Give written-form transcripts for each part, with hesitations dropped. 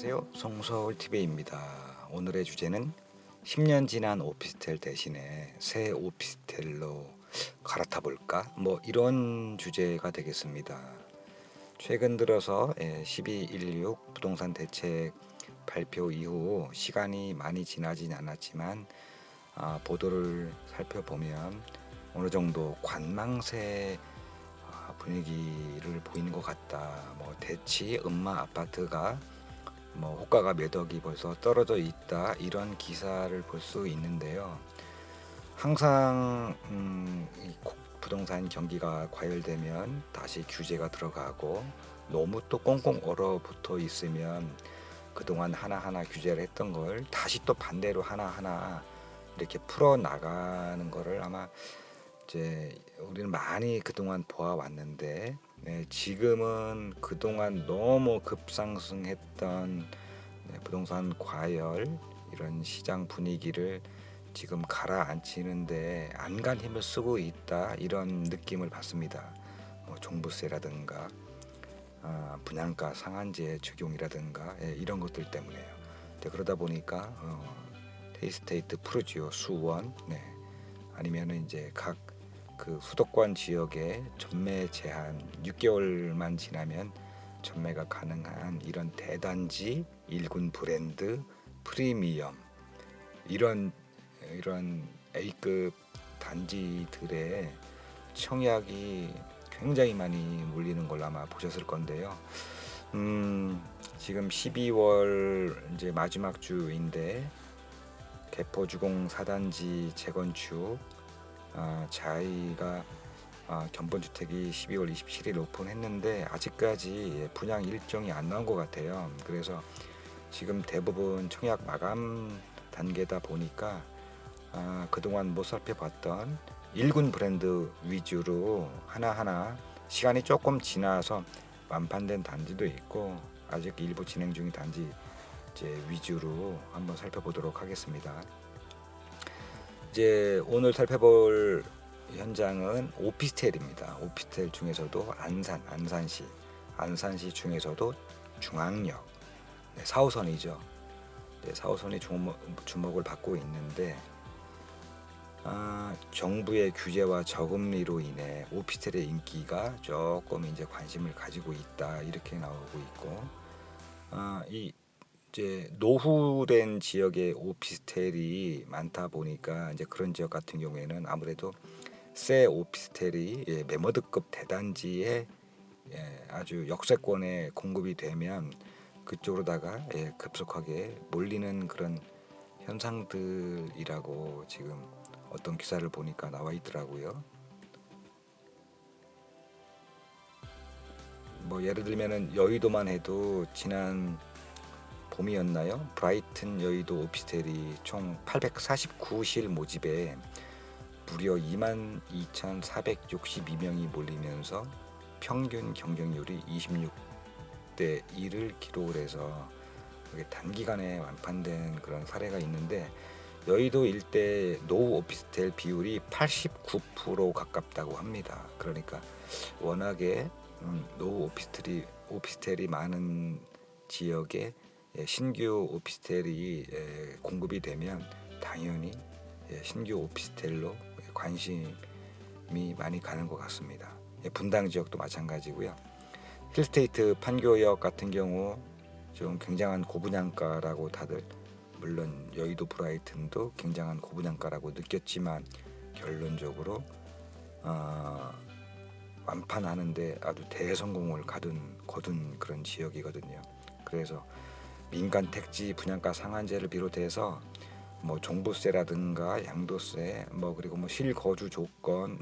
안녕하세요. 송서울TV입니다. 오늘의 주제는 10년 지난 오피스텔 대신에 새 오피스텔로 갈아타 볼까? 이런 주제가 되겠습니다. 최근 들어서 12.16 부동산 대책 발표 이후 시간이 많이 지나진 않았지만 보도를 살펴보면 어느 정도 관망세 분위기를 보이는 것 같다. 대치 음마 아파트가 호가가 몇 억이 벌써 떨어져 있다, 이런 기사를 볼 수 있는데요. 항상 이 부동산 경기가 과열되면 다시 규제가 들어가고, 너무 또 꽁꽁 얼어붙어 있으면 그동안 하나하나 규제를 했던 걸 다시 또 반대로 하나하나 이렇게 풀어 나가는 거를 아마 이제 우리는 많이 그동안 보아왔는데, 지금은 그동안 너무 급상승했던 부동산 과열, 이런 시장 분위기를 지금 가라앉히는데 안간 힘을 쓰고 있다, 이런 느낌을 받습니다. 종부세라든가 분양가 상한제 적용이라든가 이런 것들 때문에요. 그러다 보니까 테이스테이트, 푸르지오, 수원, 아니면은 이제 각 그 수도권 지역에 전매 제한 6개월만 지나면 전매가 가능한 이런 대단지, 1군 브랜드, 프리미엄, 이런 A급 단지들의 청약이 굉장히 많이 몰리는 걸 아마 보셨을 건데요. 지금 12월 이제 마지막 주인데, 개포주공 4단지 재건축, 저희가 견본주택이 12월 27일 오픈했는데 아직까지 분양 일정이 안 나온 것 같아요. 그래서 지금 대부분 청약 마감 단계다 보니까 그동안 못 살펴봤던 1군 브랜드 위주로 하나하나 시간이 조금 지나서 완판된 단지도 있고, 아직 일부 진행 중인 단지 이제 위주로 한번 살펴보도록 하겠습니다. 이제 오늘 살펴볼 현장은 오피스텔입니다. 오피스텔 중에서도 안산시 중에서도 중앙역, 4호선이죠. 4호선이 주목을 받고 있는데, 정부의 규제와 저금리로 인해 오피스텔의 인기가 조금 이제 관심을 가지고 있다, 이렇게 나오고 있고, 이제 노후된 지역의 오피스텔이 많다 보니까 이제 그런 지역 같은 경우에는 아무래도 새 오피스텔이 매머드급 대단지에 아주 역세권에 공급이 되면 그쪽으로다가 급속하게 몰리는 그런 현상들이라고 지금 어떤 기사를 보니까 나와 있더라고요. 예를 들면은 여의도만 해도 지난 봄이었나요? 브라이튼 여의도 오피스텔이 총 849실 모집에 무려 22,462명이 몰리면서 평균 경쟁률이 26대 1을 기록을 해서 단기간에 완판된 그런 사례가 있는데, 여의도 일대 노후 오피스텔 비율이 89% 가깝다고 합니다. 그러니까 워낙에 노후 오피스텔이 많은 지역에 신규 오피스텔이 공급이 되면 당연히 신규 오피스텔로 관심이 많이 가는 것 같습니다. 분당 지역도 마찬가지고요. 힐스테이트 판교역 같은 경우 좀 굉장한 고분양가라고 다들, 물론 여의도 브라이튼도 굉장한 고분양가라고 느꼈지만 결론적으로 완판하는데 아주 대성공을 거둔 그런 지역이거든요. 그래서 민간 택지 분양가 상한제를 비롯해서 종부세라든가 양도세, 그리고 실거주 조건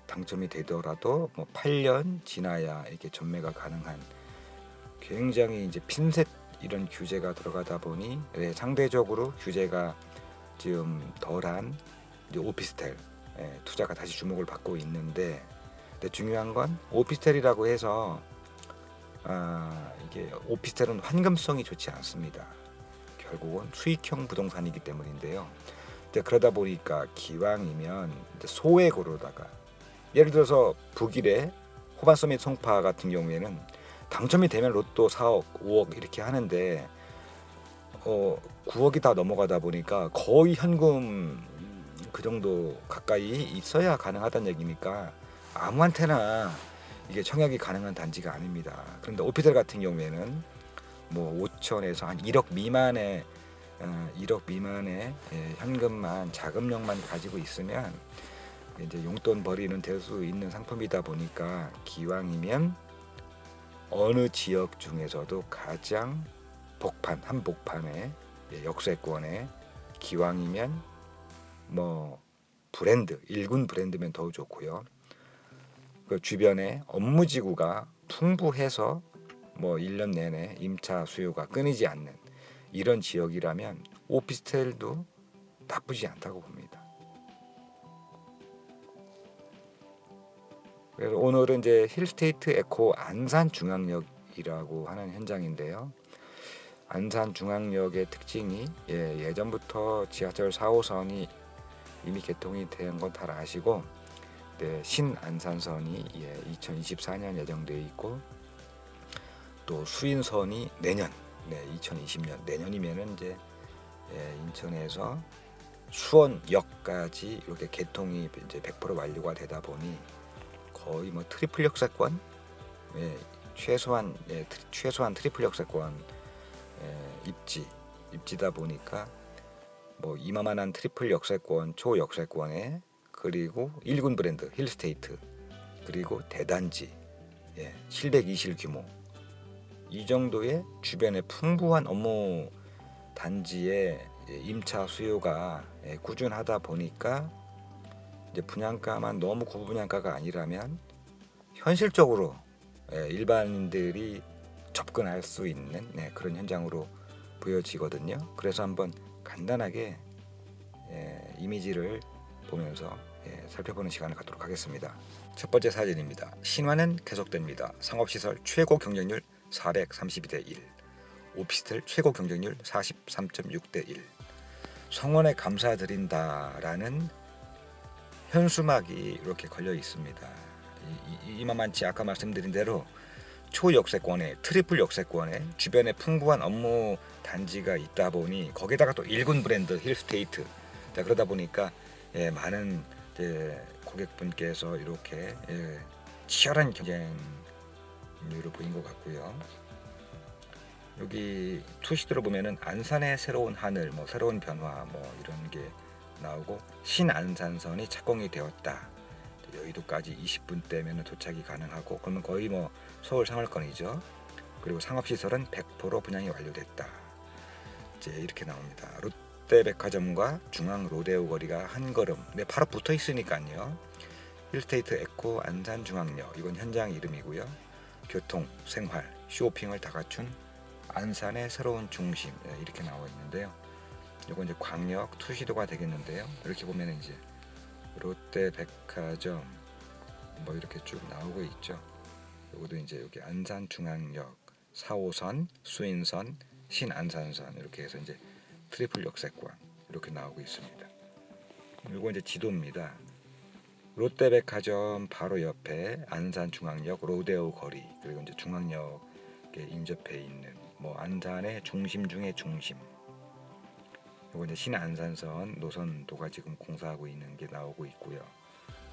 당첨이 되더라도 8년 지나야 이렇게 전매가 가능한, 굉장히 이제 핀셋 이런 규제가 들어가다 보니 상대적으로 규제가 좀 덜한 이제 오피스텔 투자가 다시 주목을 받고 있는데, 근데 중요한 건 오피스텔이라고 해서 이게 오피스텔은 환금성이 좋지 않습니다. 결국은 수익형 부동산이기 때문인데요. 그러다 보니까 기왕이면 소액으로다가, 예를 들어서 북일의 호반서밋 송파 같은 경우에는 당첨이 되면 로또 4억, 5억 이렇게 하는데 9억이 다 넘어가다 보니까 거의 현금 그 정도 가까이 있어야 가능하다는 얘기니까 아무한테나 이게 청약이 가능한 단지가 아닙니다. 그런데 오피스텔 같은 경우에는 뭐 5천에서 한 1억 미만의 1억 미만의 현금만 자금력만 가지고 있으면 이제 용돈 벌이는 될 수 있는 상품이다 보니까 기왕이면 어느 지역 중에서도 가장 한복판에 역세권에 기왕이면 뭐 브랜드 1군 브랜드면 더 좋고요. 그 주변에 업무지구가 풍부해서 뭐 1년 내내 임차 수요가 끊이지 않는 이런 지역이라면 오피스텔도 나쁘지 않다고 봅니다. 그래서 오늘은 이제 힐스테이트 에코 안산중앙역이라고 하는 현장인데요. 안산중앙역의 특징이 예전부터 지하철 4호선이 이미 개통이 된 건 다 아시고 신안산선이 2024년 예정되어 있고 또 수인선이 내년 2020년 내년이면은 이제 인천에서 수원역까지 이렇게 개통이 이제 100% 완료가 되다 보니 거의 뭐 트리플 역세권 최소한 트리플 역세권 입지다 보니까 뭐 이만한 트리플 역세권 초 역세권에 그리고 1군 브랜드 힐스테이트 그리고 대단지 720실 규모 이 정도의 주변에 풍부한 업무 단지의 임차 수요가 꾸준하다 보니까 이제 분양가만 너무 고분양가가 아니라면 현실적으로 일반인들이 접근할 수 있는 그런 현장으로 보여지거든요. 그래서 한번 간단하게 이미지를 보면서 살펴보는 시간을 갖도록 하겠습니다. 첫 번째 사진입니다. 신화는 계속됩니다. 상업시설 최고 경쟁률 432대 1, 오피스텔 최고 경쟁률 43.6대 1. 성원에 감사드린다라는 현수막이 이렇게 걸려 있습니다. 이만치 아까 말씀드린 대로 초역세권에 트리플 역세권에 주변에 풍부한 업무 단지가 있다 보니 거기다가 또 1군 브랜드 힐스테이트 그러다 보니까 많은 고객분께서 이렇게 치열한 경쟁률을 보인 것 같고요. 여기 투시드로 보면은 안산의 새로운 하늘, 뭐 새로운 변화, 뭐 이런 게 나오고 신안산선이 착공이 되었다. 여의도까지 20분대면 도착이 가능하고 그러면 거의 뭐 서울 상월권이죠. 그리고 상업시설은 100% 분양이 완료됐다. 이제 이렇게 나옵니다. 롯데백화점과 중앙 로데오 거리가 한 걸음 바로 붙어 있으니까요. 힐스테이트 에코 안산중앙역 이건 현장 이름이고요. 교통, 생활, 쇼핑을 다 갖춘 안산의 새로운 중심 이렇게 나와 있는데요. 이건 이제 광역 투시도가 되겠는데요. 이렇게 보면 이제 롯데백화점 뭐 이렇게 쭉 나오고 있죠. 이것도 이제 여기 안산중앙역 4호선, 수인선, 신안산선 이렇게 해서 이제 트리플 역세권 이렇게 나오고 있습니다. 이거 이제 지도입니다. 롯데백화점 바로 옆에 안산중앙역 로데오 거리 그리고 이제 중앙역에 인접해 있는 뭐 안산의 중심 중의 중심. 이거 이제 신안산선 노선도가 지금 공사하고 있는 게 나오고 있고요.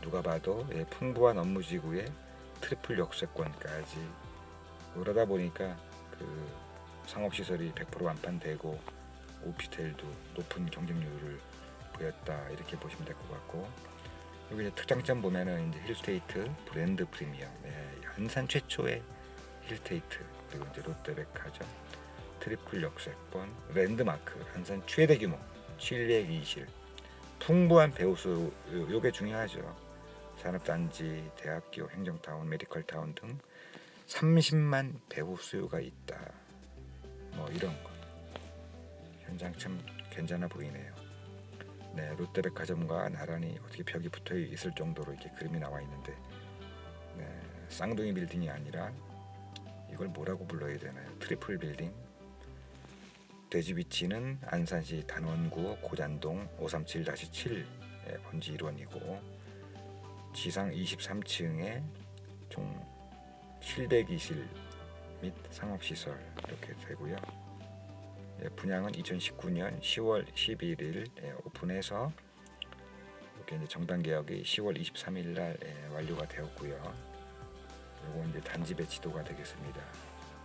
누가 봐도 풍부한 업무지구에 트리플 역세권까지 그러다 보니까 그 상업시설이 100% 완판되고 오피스텔도 높은 경쟁률을 보였다 이렇게 보시면 될 것 같고 여기 이제 특장점 보면은 이제 힐스테이트 브랜드 프리미엄 안산 최초의 힐스테이트 그리고 이제 롯데백화점 트리플 역세권 랜드마크 안산 최대 규모 720실 풍부한 배우수 요게 중요하죠. 산업단지, 대학교, 행정타운, 메디컬타운 등 30만 배우 수요가 있다. 뭐 이런 거 현장 참 괜찮아 보이네요. 롯데백화점과 나란히 어떻게 벽이 붙어 있을 정도로 이렇게 그림이 나와 있는데 쌍둥이 빌딩이 아니라 이걸 뭐라고 불러야 되나요? 트리플 빌딩. 대지 위치는 안산시 단원구 고잔동 537-7 번지 1원이고 지상 23층에 총 702실 및 상업시설 이렇게 되고요. 예, 분양은 2019년 10월 11일 오픈해서 이렇게 이제 정당 계약이 10월 23일 날 완료가 되었고요. 요거 이제 단지 배치도가 되겠습니다.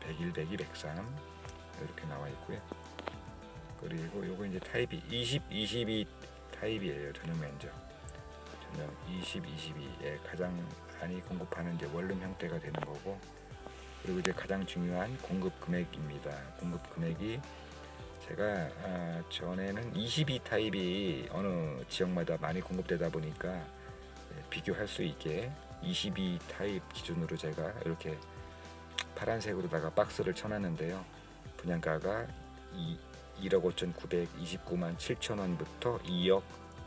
100일, 102, 103 이렇게 나와 있고요. 그리고 요거 이제 타입이 22 타입이에요. 전용 면적. 전용 22에 가장 많이 공급하는 이제 원룸 형태가 되는 거고, 그리고 이제 가장 중요한 공급 금액입니다. 공급 금액이 제가 전에는 22 타입이 어느 지역마다 많이 공급되다 보니까 비교할 수 있게 22 타입 기준으로 제가 이렇게 파란색으로다가 박스를 쳐놨는데요. 분양가가 1억 5,929만 7천 원부터 2억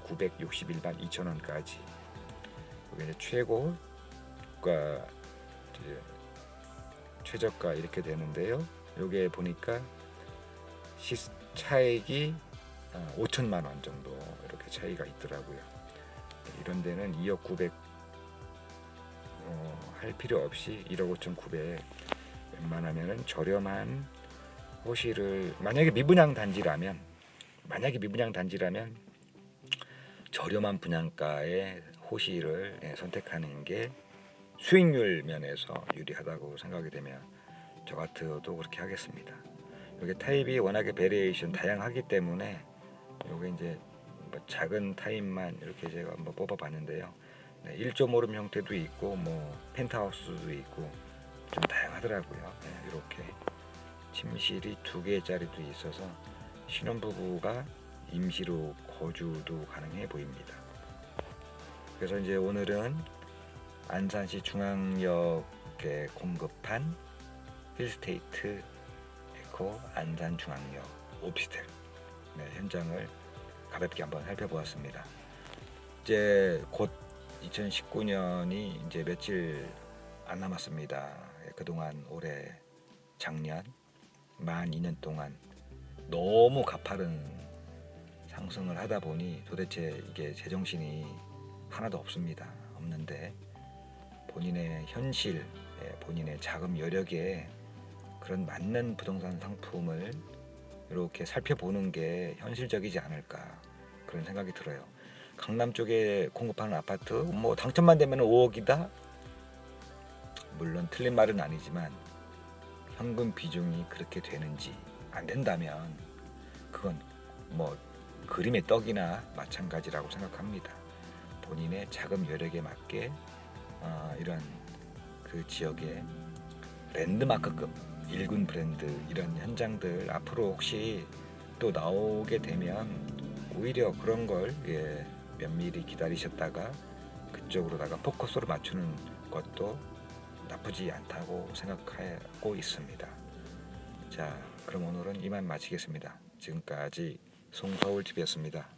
961만 2천 원까지. 여기 이제 최고가 이제 최저가 이렇게 되는데요. 여기에 보니까 차액이 5천만 원 정도 이렇게 차이가 있더라고요. 이런 데는 2억 900 할 필요 없이 1억 5,900 웬만하면은 저렴한 호실을, 만약에 미분양 단지라면 저렴한 분양가의 호실을 선택하는 게 수익률 면에서 유리하다고 생각이 되면 저 같아도 그렇게 하겠습니다. 여기 타입이 워낙에 베리에이션 다양하기 때문에 요게 이제 뭐 작은 타입만 이렇게 제가 한번 뽑아봤는데요. 1.5룸 형태도 있고 뭐 펜트하우스도 있고 좀 다양하더라고요. 이렇게 침실이 2개짜리도 있어서 신혼부부가 임시로 거주도 가능해 보입니다. 그래서 이제 오늘은 안산시 중앙역에 공급한 힐스테이트 에코 안산중앙역 오피스텔 현장을 가볍게 한번 살펴보았습니다. 이제 곧 2019년이 이제 며칠 안 남았습니다. 그동안 올해 작년 만 2년 동안 너무 가파른 상승을 하다 보니 도대체 이게 제정신이 하나도 없는데 본인의 현실, 본인의 자금 여력에 그런 맞는 부동산 상품을 이렇게 살펴보는 게 현실적이지 않을까, 그런 생각이 들어요. 강남 쪽에 공급하는 아파트 뭐 당첨만 되면 5억이다. 물론 틀린 말은 아니지만 현금 비중이 그렇게 되는지, 안 된다면 그건 뭐 그림의 떡이나 마찬가지라고 생각합니다. 본인의 자금 여력에 맞게 이런 그 지역의 랜드마크급 1군 브랜드 이런 현장들 앞으로 혹시 또 나오게 되면 오히려 그런 걸 면밀히 기다리셨다가 그쪽으로다가 포커스로 맞추는 것도 나쁘지 않다고 생각하고 있습니다. 자, 그럼 오늘은 이만 마치겠습니다. 지금까지 송서울집이었습니다.